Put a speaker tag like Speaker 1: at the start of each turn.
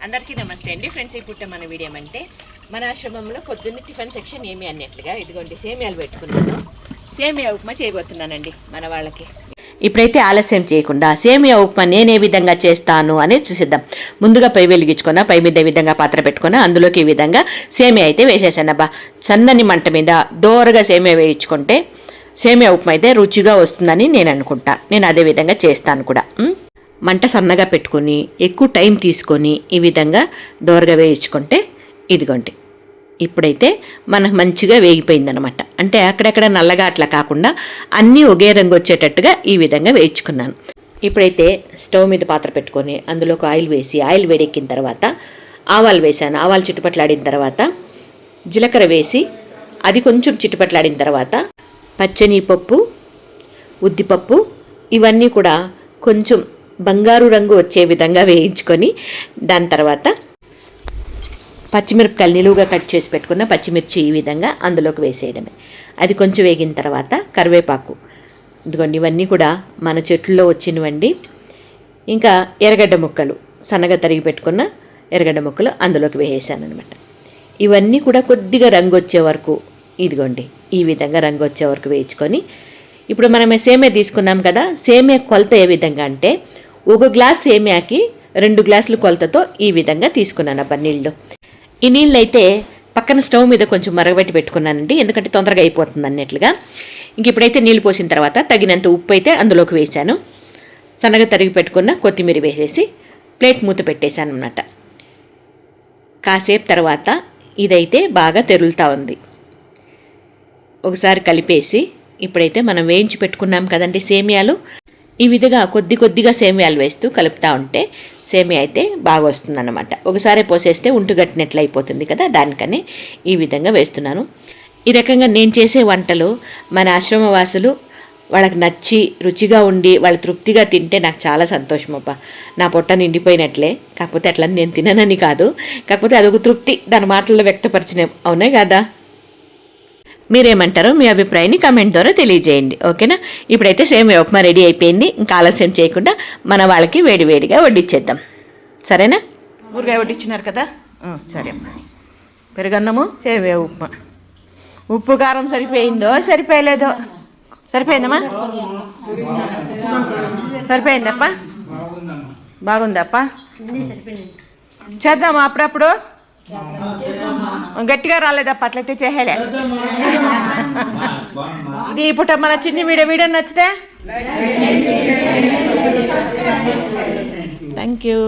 Speaker 1: అందరికీ నమస్తే అండి ఫ్రెండ్స్. ఇప్పుడు మన వీడియో అంటే మన ఆశ్రమంలో పొద్దున్న టిఫిన్ సెక్షన్ ఏమి అన్నట్లుగా ఇదిగోండి సేమియాలు పెట్టుకున్నాను. సేమియా ఉప్మా చేయబోతున్నానండి మన వాళ్ళకి. ఇప్పుడైతే ఆలస్యం చేయకుండా సేమియా ఉప్మా నేను ఏ విధంగా చేస్తాను అనేది చూసిద్దాం. ముందుగా పొయ్యి వెలిగించుకున్నా, పొయ్యి మీద ఈ విధంగా పాత్ర పెట్టుకున్నా, అందులోకి ఈ విధంగా సేమియా అయితే వేసేసానబ్బా. సన్నని మంట మీద దోరగా సేమియా వేయించుకుంటే సేమియా ఉప్మా అయితే రుచిగా వస్తుందని నేను అనుకుంటా. నేను అదే విధంగా చేస్తాను కూడా. మంట సన్నగా పెట్టుకొని ఎక్కువ టైం తీసుకొని ఈ విధంగా దోరగా వేయించుకుంటే ఇదిగోండి ఇప్పుడైతే మనకు మంచిగా వేగిపోయిందనమాట. అంటే అక్కడెక్కడ నల్లగా అట్లా కాకుండా అన్నీ ఒకే రంగు వచ్చేటట్టుగా ఈ విధంగా వేయించుకున్నాను. ఇప్పుడైతే స్టవ్ మీద పాత్ర పెట్టుకొని అందులోకి ఆయిల్ వేసి ఆయిల్ వేడెక్కిన తర్వాత ఆవాలు వేసాను. ఆవాలు చిట్టుపట్లాడిన తర్వాత జీలకర్ర వేసి అది కొంచెం చిట్టుపట్లాడిన తర్వాత పచ్చనిపప్పు, ఉద్దిపప్పు ఇవన్నీ కూడా కొంచెం బంగారు రంగు వచ్చే విధంగా వేయించుకొని దాని తర్వాత పచ్చిమిరపకాయలు నిలువుగా కట్ చేసి పెట్టుకున్న పచ్చిమిర్చి ఈ విధంగా అందులోకి వేసేయడమే. అది కొంచెం వేగిన తర్వాత కరివేపాకు, ఇదిగోండి ఇవన్నీ కూడా మన చెట్లలో వచ్చినవండి. ఇంకా ఎర్రగడ్డ ముక్కలు సన్నగా తరిగి పెట్టుకున్న ఎర్రగడ్డ ముక్కలు అందులోకి వేసేసాను అనమాట. ఇవన్నీ కూడా కొద్దిగా రంగు వచ్చే వరకు ఇదిగోండి ఈ విధంగా రంగు వచ్చే వరకు వేయించుకొని ఇప్పుడు మనం సేమియా తీసుకున్నాం కదా, సేమియా కొలత ఏ విధంగా అంటే 1 గ్లాస్ సేమియాకి 2 గ్లాసులు కొలతతో ఈ విధంగా తీసుకున్నాను అబ్బా నీళ్ళు. ఈ నీళ్ళు అయితే పక్కన స్టవ్ మీద కొంచెం మరగబెట్టి పెట్టుకున్నానండి, ఎందుకంటే తొందరగా అయిపోతుంది అన్నట్లుగా. ఇంక ఇప్పుడైతే నీళ్ళు పోసిన తర్వాత తగినంత ఉప్పు అయితే అందులోకి వేసాను. సన్నగా తరిగి పెట్టుకున్న కొత్తిమీర వేసేసి ప్లేట్ మూత పెట్టేశాను అన్నమాట. కాసేపు తర్వాత ఇదైతే బాగా తెరులుతూ ఉంది. ఒకసారి కలిపేసి ఇప్పుడైతే మనం వేయించి పెట్టుకున్నాం కదండి సేమియాలు, ఈ విధంగా కొద్దిగా సేమియాలు వేస్తూ కలుపుతూ ఉంటే సేమియా అయితే బాగా వస్తుందన్నమాట. ఒకసారి పోసేస్తే ఉంటుగట్టినట్లు అయిపోతుంది కదా, దానికని ఈ విధంగా వేస్తున్నాను. ఈ రకంగా నేను చేసే వంటలు మన ఆశ్రమవాసులు వాళ్ళకి నచ్చి రుచిగా ఉండి వాళ్ళు తృప్తిగా తింటే నాకు చాలా సంతోషం అబ్బా. నా పొట్ట నిండిపోయినట్లే. కాకపోతే అట్లా నేను తిననని కాదు, కాకపోతే అదొక తృప్తి దాని మాటల్లో వ్యక్తపరిచిన అవునే కదా. మీరేమంటారో మీ అభిప్రాయాన్ని కామెంట్ ద్వారా తెలియజేయండి, ఓకేనా. ఇప్పుడైతే సేమియా ఉప్మా రెడీ అయిపోయింది. ఇంకా ఆలస్యం చేయకుండా మన వాళ్ళకి వేడివేడిగా వడ్డించేద్దాం, సరేనా. ఊరగాయ వడ్డించినారు కదా, సరే. పెరుగన్నము సేమియా ఉప్మా. ఉప్పు కారం సరిపోయిందో సరిపోయలేదో? సరిపోయిందమ్మా? సరిపోయిందప్ప? బాగుందప్ప? చేద్దామా అప్పుడప్పుడు? గట్టిగా రాలేదప్ప, అట్లయితే చేయాలి. ఇది ఇప్పుడు మన చిన్ని వీడియో నచ్చితే థ్యాంక్ యూ.